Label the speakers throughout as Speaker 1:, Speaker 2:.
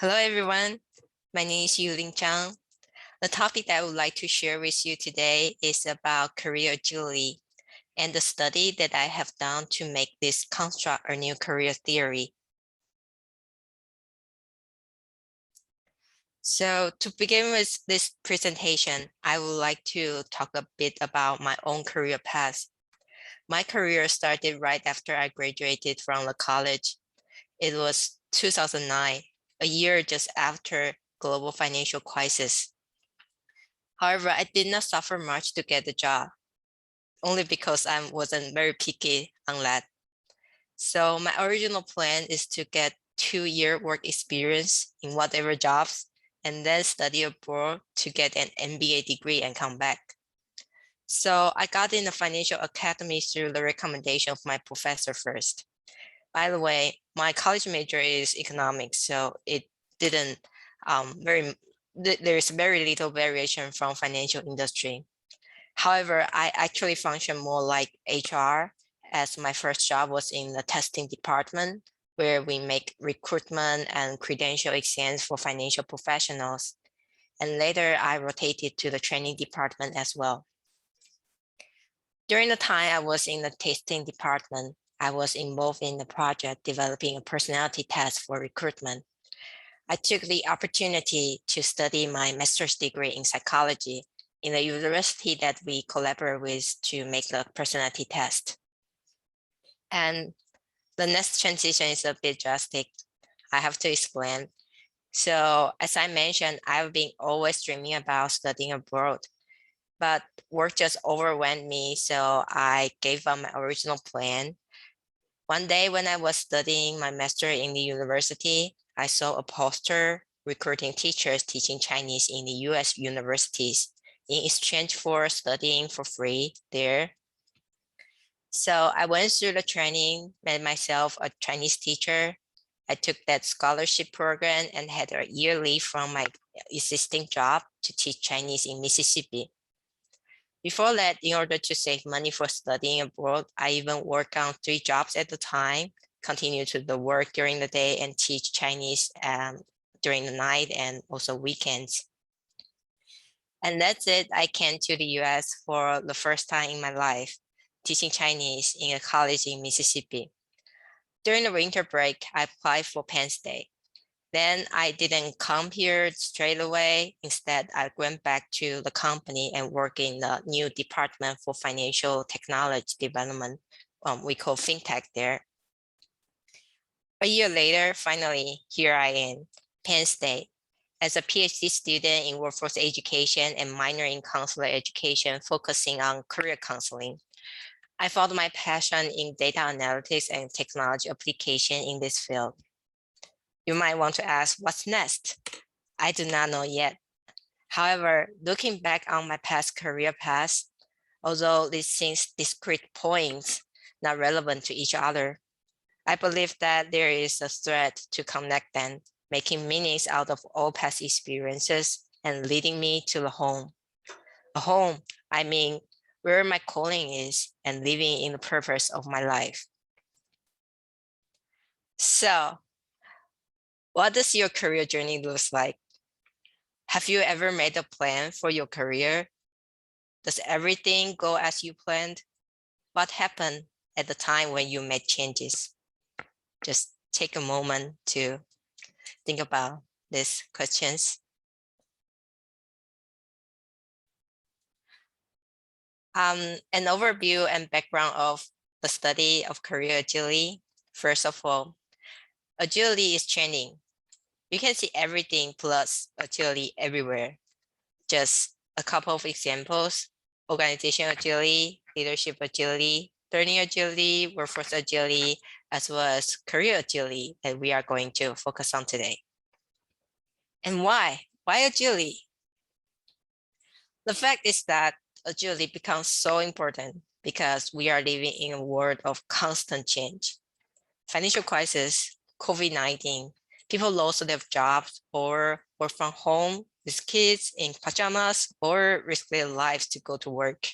Speaker 1: Hello, everyone. My name is Yu-Ling Chang. The topic that I would like to share with you today is about career agility and the study that I have done to make this construct a new career theory. So to begin with this presentation, I would like to talk a bit about my own career path. My career started right after I graduated from the college. It was 2009, a year just after global financial crisis. However, I did not suffer much to get the job, only because I wasn't very picky on that. So my original plan is to get 2-year work experience in whatever jobs and then study abroad to get an MBA degree and come back. So I got in the financial academy through the recommendation of my professor first. By the way, my college major is economics, so it didn't there's very little variation from financial industry. However, I actually function more like HR, as my first job was in the testing department, where we make recruitment and credential exams for financial professionals. And later I rotated to the training department as well. During the time I was in the testing department, I was involved in the project developing a personality test for recruitment. I took the opportunity to study my master's degree in psychology in the university that we collaborate with to make the personality test. And the next transition is a bit drastic. I have to explain. So as I mentioned, I've been always dreaming about studying abroad, but work just overwhelmed me. So I gave up my original plan. One day when I was studying my master in the university, I saw a poster recruiting teachers teaching Chinese in the US universities in exchange for studying for free there. So I went through the training, made myself a Chinese teacher. I took that scholarship program and had a year leave from my existing job to teach Chinese in Mississippi. Before that, in order to save money for studying abroad, I even worked on 3 jobs at the time, continue to the work during the day and teach Chinese during the night and also weekends. And that's it. I came to the US for the first time in my life, teaching Chinese in a college in Mississippi. During the winter break, I applied for Penn State. Then I didn't come here straight away. Instead, I went back to the company and worked in the new department for financial technology development. We call FinTech there. A year later, finally, here I am, Penn State, as a PhD student in workforce education and minor in counselor education, focusing on career counseling. I found my passion in data analytics and technology application in this field. You might want to ask, what's next? I do not know yet. However, looking back on my past career path, although these seems discrete points, not relevant to each other, I believe that there is a thread to connect them, making meanings out of all past experiences and leading me to the home. A home, I mean, where my calling is and living in the purpose of my life. So, what does your career journey look like? Have you ever made a plan for your career? Does everything go as you planned? What happened at the time when you made changes? Just take a moment to think about these questions. An overview and background of the study of career agility. First of all, agility is training. You can see everything plus agility everywhere. Just a couple of examples: organizational agility, leadership agility, learning agility, workforce agility, as well as career agility that we are going to focus on today. And why? Why agility? The fact is that agility becomes so important because we are living in a world of constant change. Financial crisis, COVID-19, people lost their jobs or work from home with kids in pajamas or risk their lives to go to work.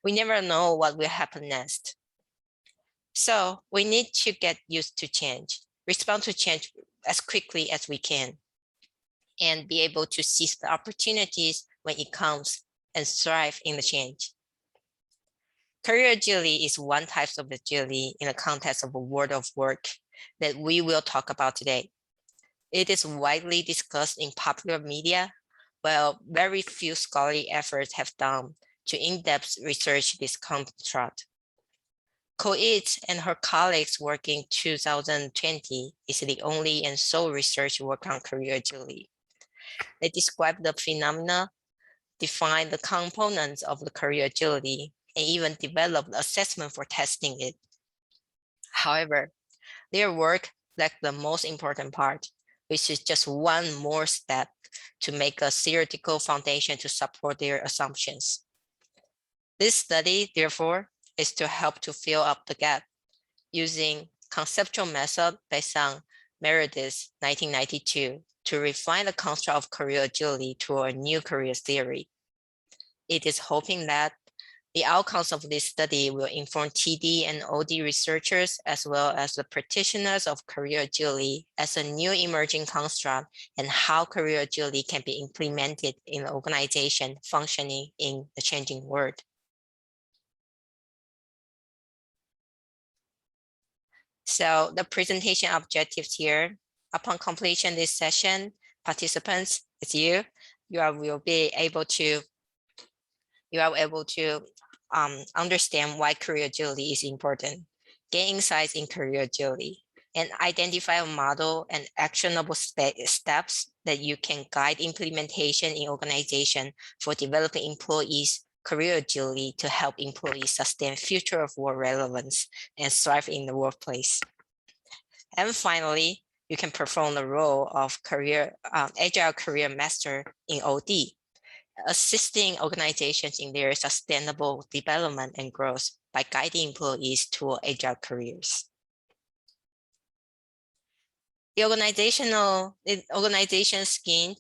Speaker 1: We never know what will happen next. So we need to get used to change, respond to change as quickly as we can, and be able to seize the opportunities when it comes and thrive in the change. Career agility is one type of agility in the context of a world of work that we will talk about today. It is widely discussed in popular media, while very few scholarly efforts have done to in-depth research this construct. Coit and her colleagues work in 2020 is the only and sole research work on career agility. They describe the phenomena, define the components of the career agility, and even develop the assessment for testing it. However, their work lacked the most important part, which is just one more step to make a theoretical foundation to support their assumptions. This study, therefore, is to help to fill up the gap using conceptual method based on Meredith's 1992 to refine the construct of career agility to a new career theory. It is hoping that the outcomes of this study will inform TD and OD researchers as well as the practitioners of career agility as a new emerging construct and how career agility can be implemented in an organization functioning in the changing world. So the presentation objectives here, upon completion this session, participants, it's you will be able to understand why career agility is important, gain insights in career agility, and identify a model and actionable steps that you can guide implementation in organization for developing employees' career agility to help employees sustain future of work relevance and thrive in the workplace. And finally, you can perform the role of Agile Career Master in OD, assisting organizations in their sustainable development and growth by guiding employees to agile careers. The organization scheme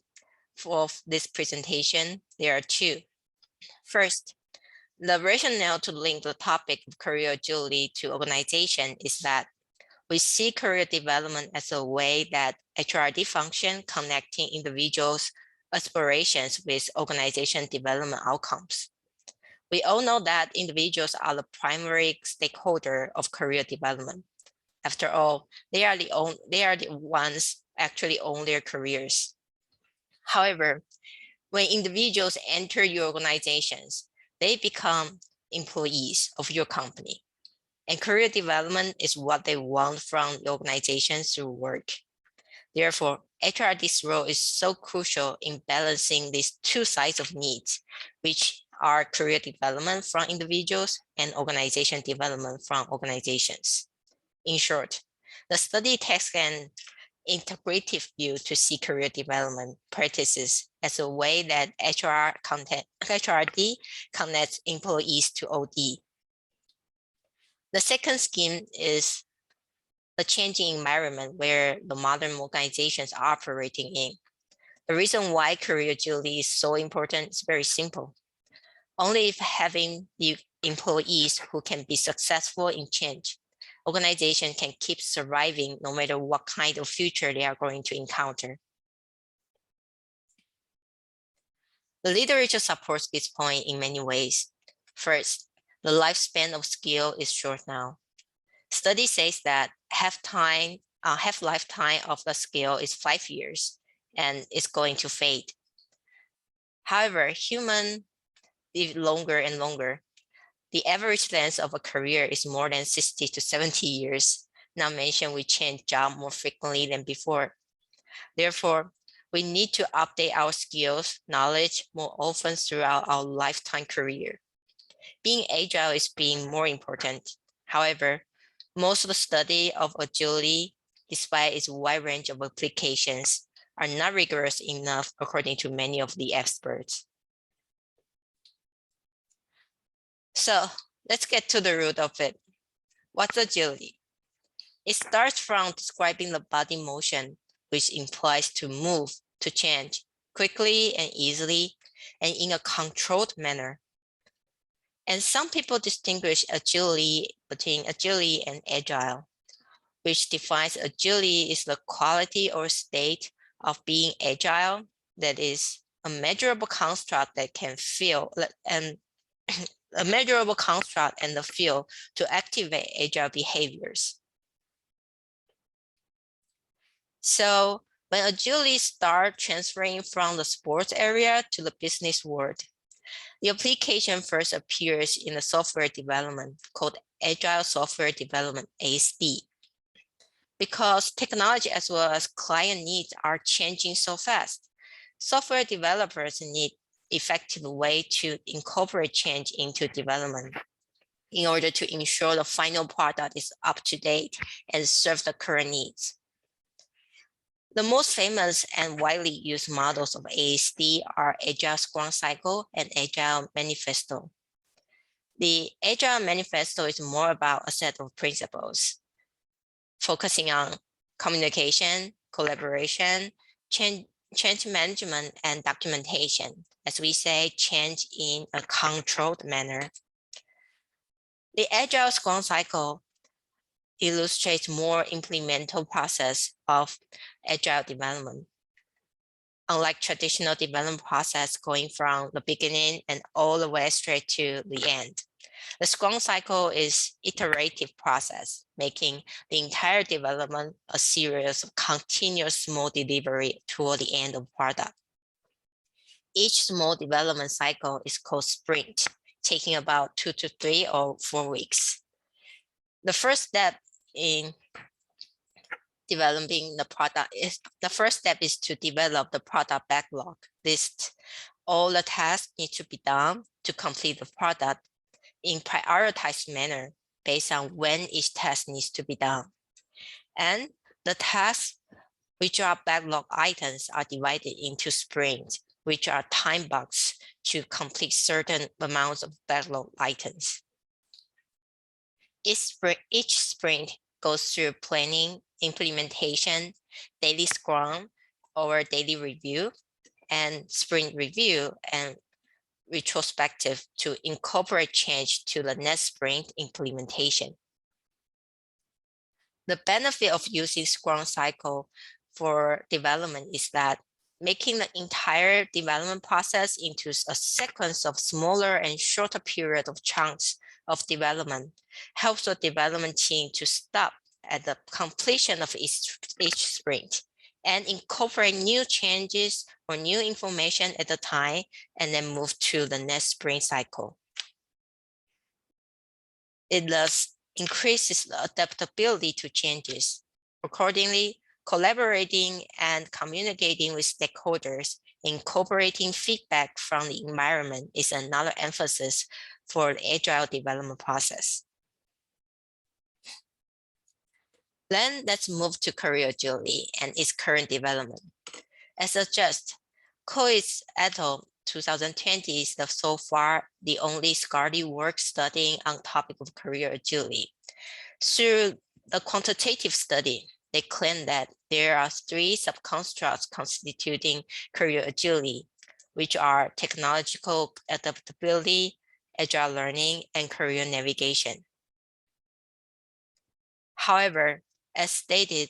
Speaker 1: for this presentation, there are two. First, the rationale to link the topic of career agility to organization is that we see career development as a way that HRD function connecting individuals' aspirations with organization development outcomes. We all know that individuals are the primary stakeholder of career development. After all, they are the ones actually own their careers. However, when individuals enter your organizations, they become employees of your company. And career development is what they want from the organization through work. Therefore, HRD's role is so crucial in balancing these two sides of needs, which are career development from individuals and organization development from organizations. In short, the study takes an integrative view to see career development practices as a way that HRD connects employees to OD. The second scheme is the changing environment where the modern organizations are operating in. The reason why career agility is so important is very simple. Only if having the employees who can be successful in change, organization can keep surviving no matter what kind of future they are going to encounter. The literature supports this point in many ways. First, the lifespan of skill is short now. Study says that half-lifetime of the skill is 5 years and it's going to fade. However, humans live longer and longer. The average length of a career is more than 60 to 70 years, not mention we change job more frequently than before. Therefore, we need to update our skills, knowledge more often throughout our lifetime career. Being agile is being more important. However, most of the study of agility, despite its wide range of applications, are not rigorous enough according to many of the experts. So let's get to the root of it. What's agility? It starts from describing the body motion, which implies to move, to change quickly and easily, and in a controlled manner. And some people distinguish agility between agility and agile, which defines agility is the quality or state of being agile that is a measurable construct that can feel and a measurable construct and the feel to activate agile behaviors. So when agility starts transferring from the sports area to the business world, the application first appears in the software development called Agile Software Development, ASD. Because technology as well as client needs are changing so fast, software developers need effective way to incorporate change into development in order to ensure the final product is up to date and serve the current needs. The most famous and widely used models of ASD are Agile Scrum Cycle and Agile Manifesto. The Agile Manifesto is more about a set of principles, focusing on communication, collaboration, change management, and documentation. As we say, change in a controlled manner. The Agile Scrum Cycle illustrates more implemental process of agile development. Unlike traditional development process going from the beginning and all the way straight to the end, the Scrum Cycle is iterative process, making the entire development a series of continuous small delivery toward the end of the product. Each small development cycle is called sprint, taking about 2 to 3 or 4 weeks. The first step in developing the product is to develop the product backlog list. All the tasks need to be done to complete the product in prioritized manner based on when each task needs to be done. And the tasks which are backlog items are divided into sprints, which are time boxed to complete certain amounts of backlog items. Each sprint goes through planning, implementation, daily scrum or daily review, and sprint review and retrospective to incorporate change to the next sprint implementation. The benefit of using Scrum Cycle for development is that making the entire development process into a sequence of smaller and shorter period of chunks of development helps the development team to stop at the completion of each sprint and incorporate new changes or new information at a time and then move to the next sprint cycle. It thus increases the adaptability to changes. Accordingly, collaborating and communicating with stakeholders, incorporating feedback from the environment is another emphasis for the agile development process. Then let's move to career agility and its current development. As suggested, Coates et al. 2020 is so far the only scholarly work studying on topic of career agility. Through a quantitative study, they claim that there are 3 subconstructs constituting career agility, which are technological adaptability, agile learning, and career navigation. However, as stated,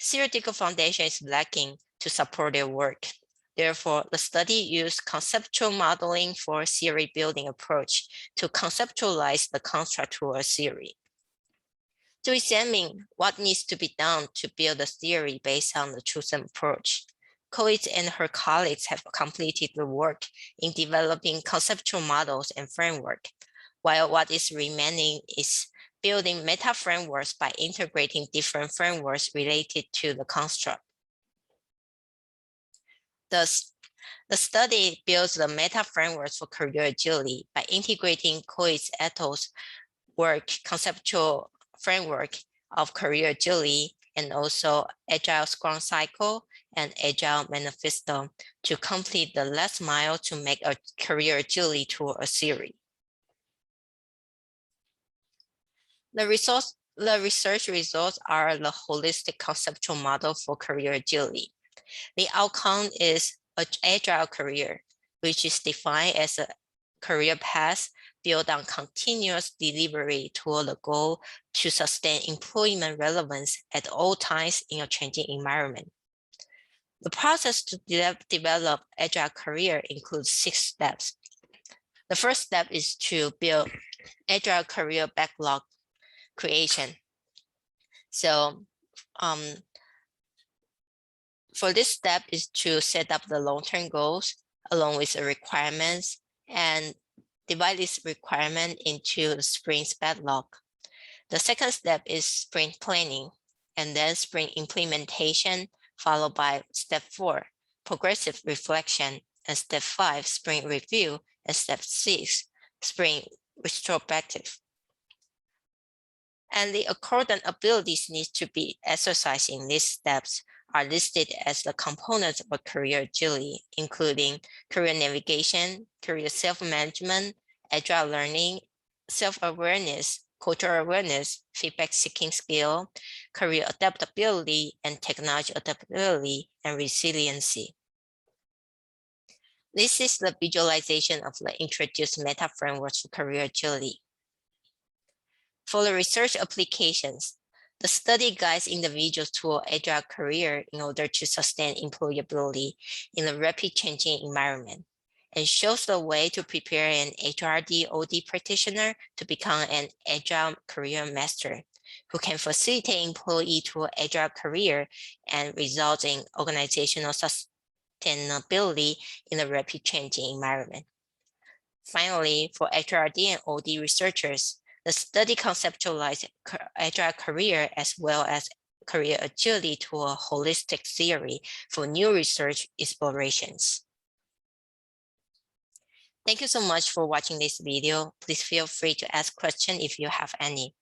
Speaker 1: theoretical foundation is lacking to support their work. Therefore, the study used conceptual modeling for theory building approach to conceptualize the construct to a theory. To examine what needs to be done to build a theory based on the chosen approach, Coates and her colleagues have completed the work in developing conceptual models and framework, while what is remaining is building meta frameworks by integrating different frameworks related to the construct. Thus, the study builds the meta frameworks for career agility by integrating Coates et al.'s work conceptual framework of career agility and also Agile Scrum Cycle and Agile Manifesto to complete the last mile to make a career agility to a theory. The research results are the holistic conceptual model for career agility. The outcome is an agile career, which is defined as a career path built on continuous delivery toward the goal to sustain employment relevance at all times in a changing environment. The process to develop Agile career includes 6 steps. The first step is to build Agile career backlog creation. So for this step is to set up the long-term goals along with the requirements and divide this requirement into the sprint's backlog. The second step is sprint planning, and then sprint implementation, followed by step 4, progressive reflection, and step 5, sprint review, and step 6, sprint retrospective. And the accordant abilities need to be exercised in these steps are listed as the components of a career agility, including career navigation, career self-management, agile learning, self-awareness, cultural awareness, feedback-seeking skill, career adaptability, and technology adaptability and resiliency. This is the visualization of the introduced meta frameworks for career agility. For the research applications, the study guides individuals to an agile career in order to sustain employability in a rapid changing environment, and shows the way to prepare an HRD/OD practitioner to become an agile career master who can facilitate employee to an agile career and result in organizational sustainability in a rapid changing environment. Finally, for HRD and OD researchers, the study conceptualized agile career as well as career agility to a holistic theory for new research explorations. Thank you so much for watching this video. Please feel free to ask questions if you have any.